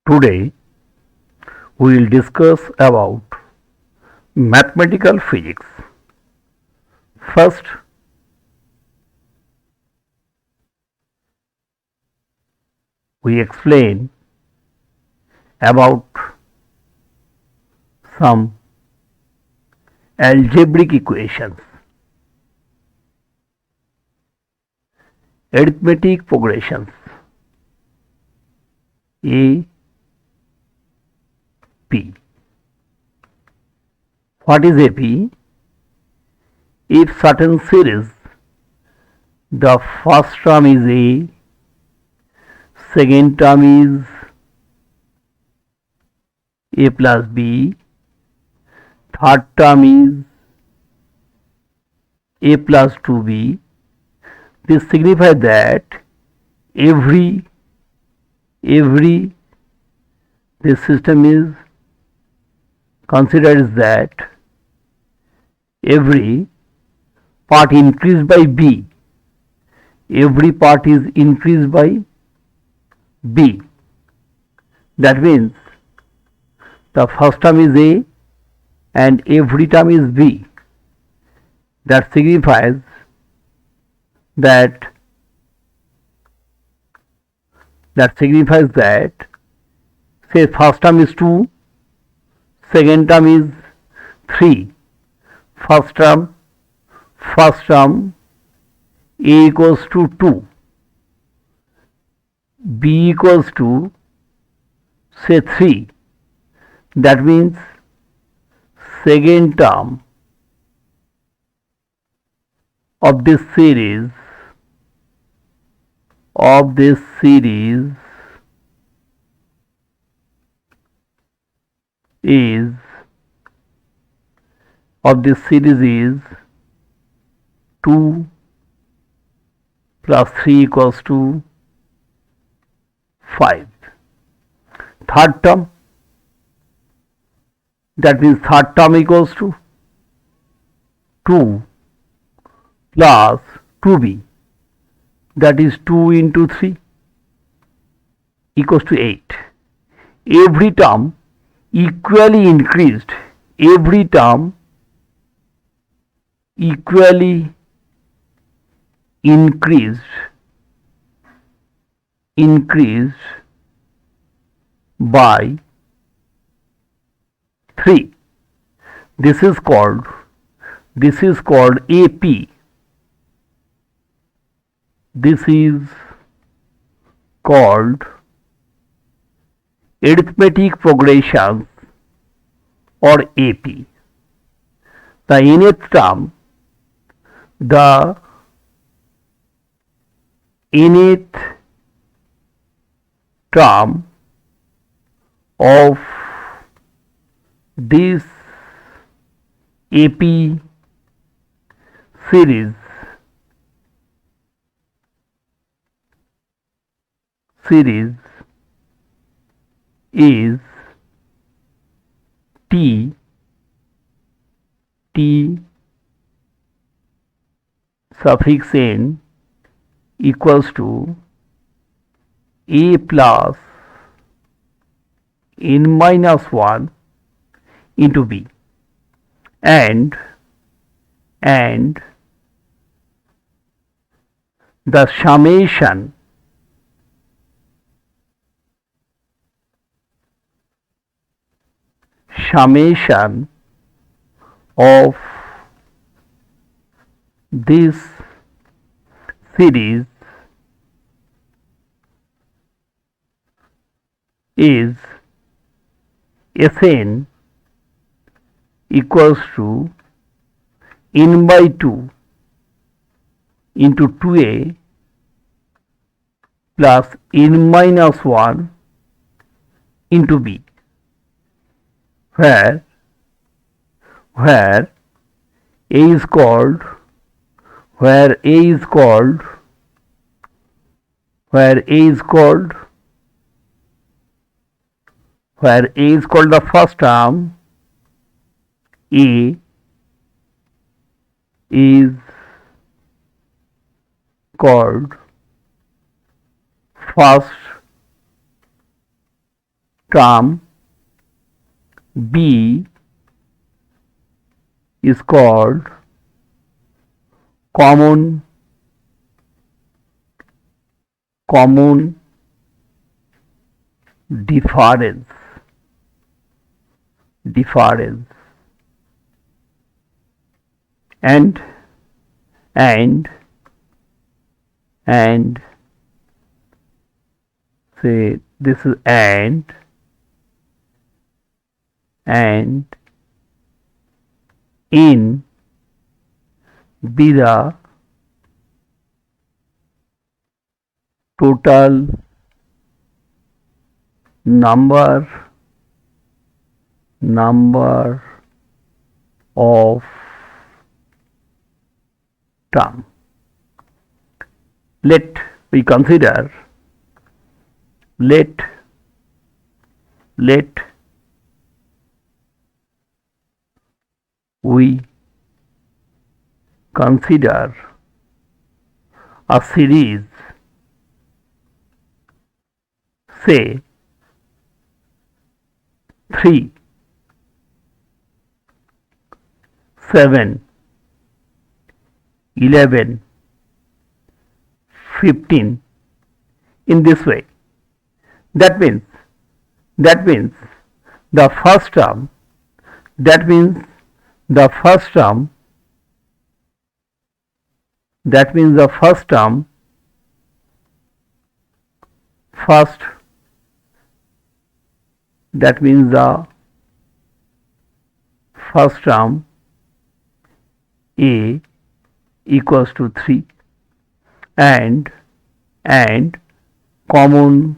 Today we will discuss about mathematical physics. First, we explain about some algebraic equations, arithmetic progressions. A P. What is AP? If certain series, the first term is A, second term is A plus B, third term is A plus 2B, this signifies that every this system is considers that every part increased by B, every part is increased by B. That means the first term is A and every term is B. That signifies that say first term is 2, second term is 3, first term A equals to 2, B equals to say 3. That means second term of this series is 2 plus 3 equals to 5. Third term, that means third term equals to 2 plus 2b, that is 2 into 3 equals to 8. Every term equally increased, increased by 3. This is called AP. This is called arithmetic progressions or AP. The nth term of this AP series is T suffix n equals to A plus n minus 1 into B, and the summation of this series is Sn equals to n by 2 into 2a plus n minus 1 into b, where A is called the first term, A is called first term B is called common difference and say this is and in be the total number of term. Let we consider a series, say 3, 7, 11, 15 in this way. That means the first term A equals to 3 and common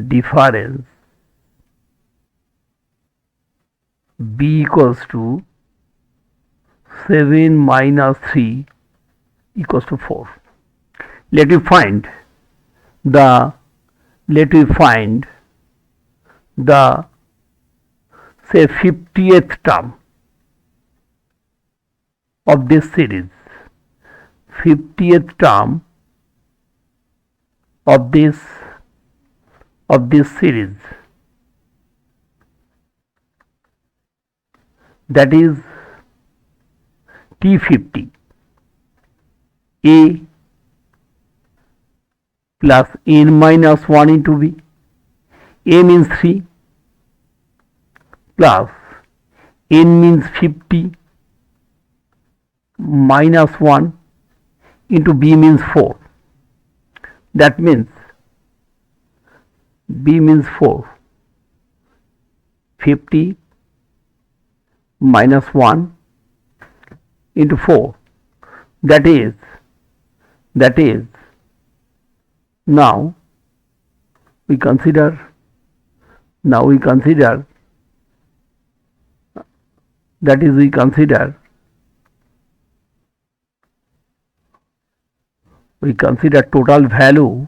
difference B equals to 7 minus 3 equals to 4. Let me find the say 50th term of this series. 50th term of this series, that is T50. A plus n minus 1 into B. A means 3 plus n means 50 minus 1 into B means 4. That means B means 4. 50 minus 1 into 4. That is now we consider total value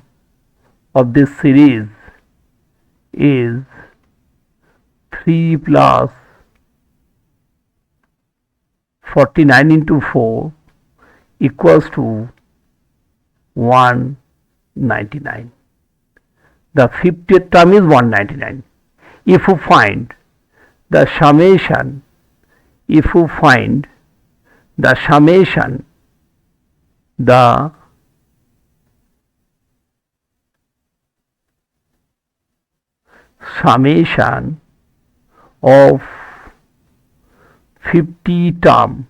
of this series is 3 plus 49 into 4 equals to 199. The 50th term is 199. If you find the summation, the summation of 50 term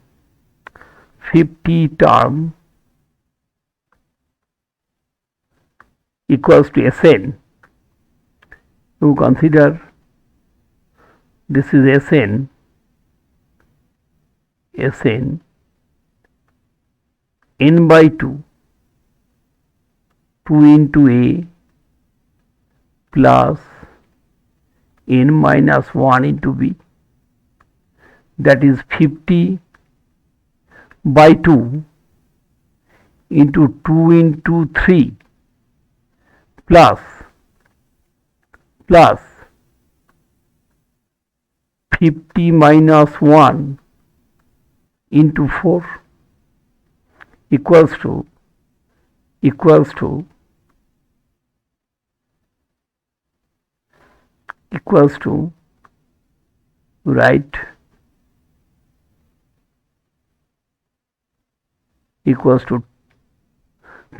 equals to Sn. You consider this is Sn n by 2 into A plus n minus 1 into B, that is 50 by 2 into 2 into 3 plus 50 minus 1 into 4 equals to equals to, write equals to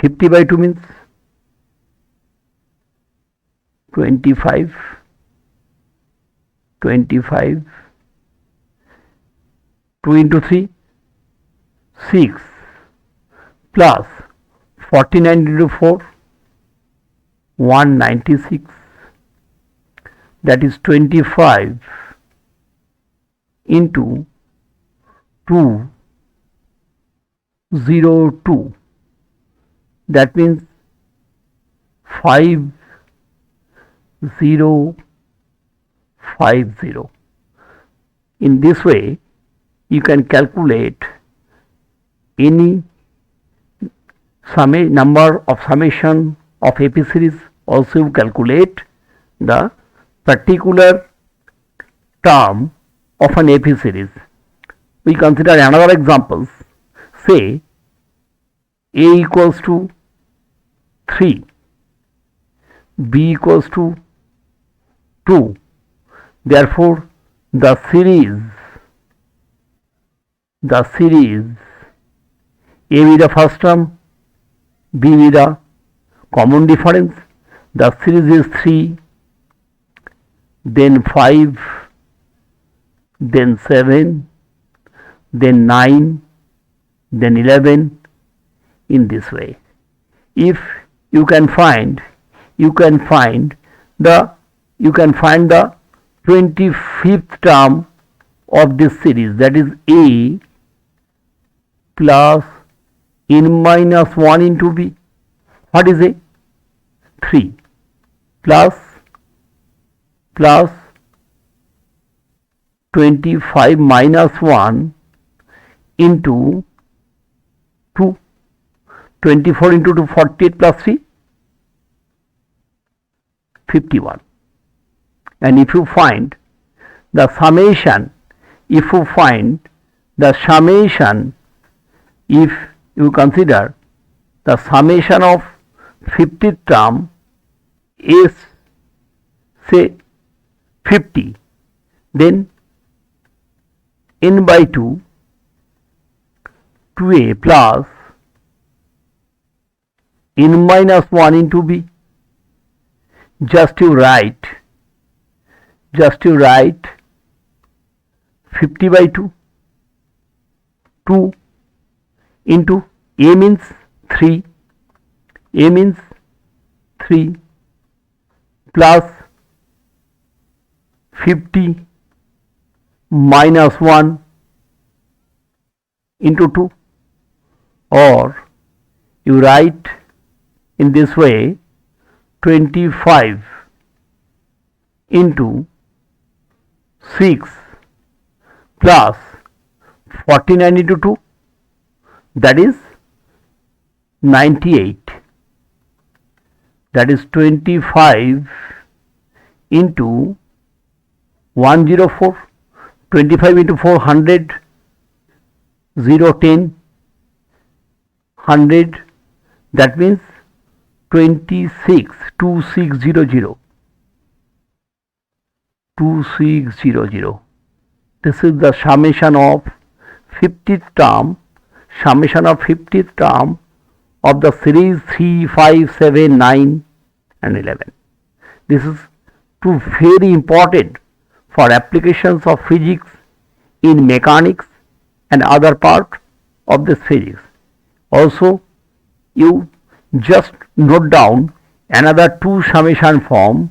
50 by 2 means 25, 25, 2 into 3, 6, plus 49 into 4, 196, that is 25 into 202, that means 5050. In this way you can calculate any number of summation of AP series. Also you calculate the particular term of an AP series. We consider another example. Say A equals to 3, B equals to 2. Therefore, the series A with the first term, B with the common difference. The series is 3, then 5, then 7, then 9, then 11, in this way. If you can find the 25th term of this series, that is A plus n minus 1 into B. What is A? 3 plus 25 minus 1 into 2. 24 into 2, 48 plus 3, 51. And if you find the summation, if you consider the summation of 50th term is, say, 50, then n by 2, 2a plus n minus 1 into b. Just you write 50 by 2, 2 into a means 3, plus 50 minus 1 into 2, or you write in this way 25 into 6 plus 49 into 2, that is 98, that is 25 into 104, 25 into 4, 100, 0, 10, 100, that means 26, 2600, 2600. This is the summation of 50th term, of the series 3, 5, 7, 9 and 11. This is too very important for applications of physics in mechanics and other part of this physics. Also, you just note down another two summation form.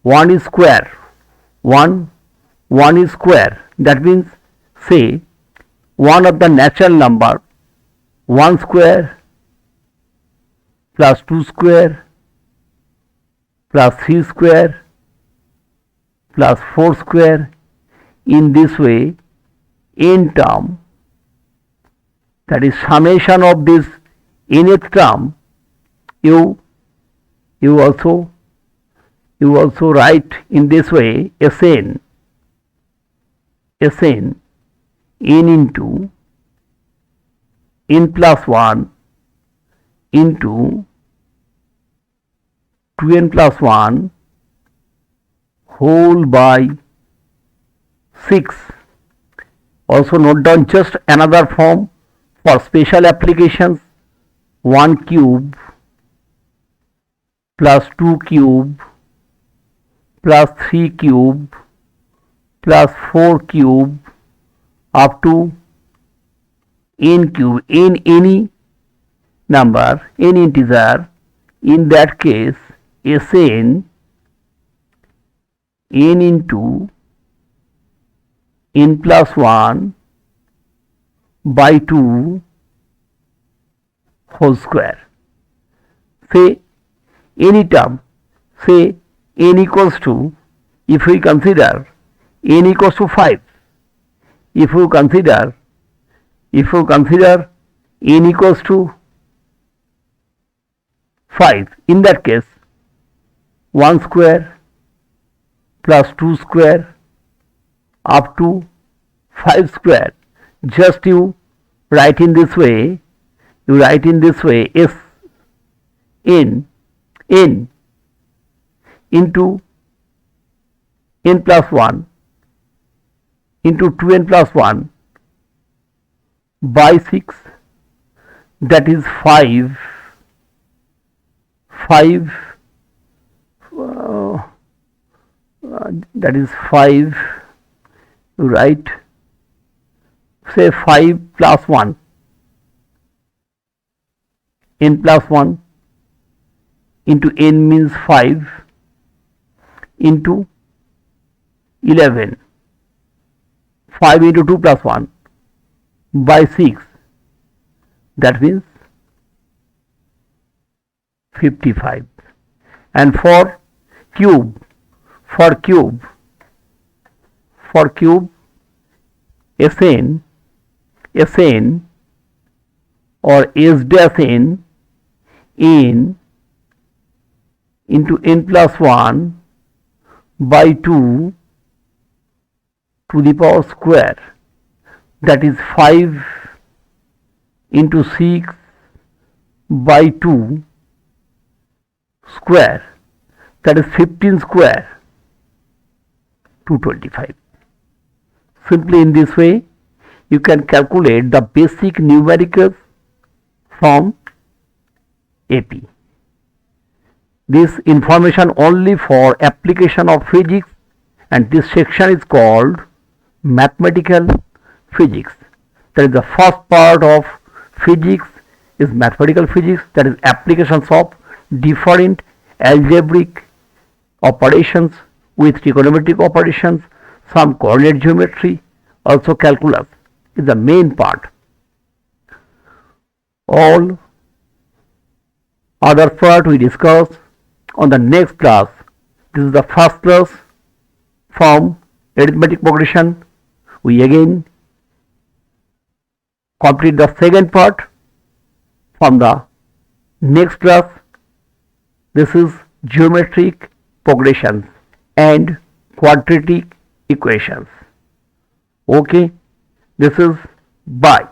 One is square. One is square. That means, say, one of the natural number, 1 square plus 2 square plus 3 square plus 4 square. In this way, n term, that is summation of this nth term, you also write in this way Sn n into n plus 1 into 2n plus 1 whole by 6. Also note down just another form for special applications. 1 cube plus 2 cube plus 3 cube plus 4 cube up to n cube, n any number, n integer, in that case Sn n into n plus 1 by 2 whole square. Say any term, say n equals to, if we consider n equals to 5, if you consider n equals to 5, in that case 1 square plus 2 square up to 5 square, just you write in this way, S n into n plus 1 into 2n plus 1 by 6, that is 5 that is 5, right, say 5 plus 1, n plus 1 into n means 5 into 11, 5 into 2 plus 1 by 6, that means 55. And for cube Sn or S dash n into n plus 1 by 2 to the power square, that is 5 into 6 by 2 square, that is 15 square, 225. Simply in this way you can calculate the basic numericals from AP. This information only for application of physics, and this section is called mathematical physics. That is the first part of physics is mathematical physics, that is applications of different algebraic operations with trigonometric operations, some coordinate geometry, also calculus is the main part. All other part we discuss on the next class. This is the first class from arithmetic progression. We again complete the second part from the next class. This is geometric progressions and quadratic equations. Okay, this is bye.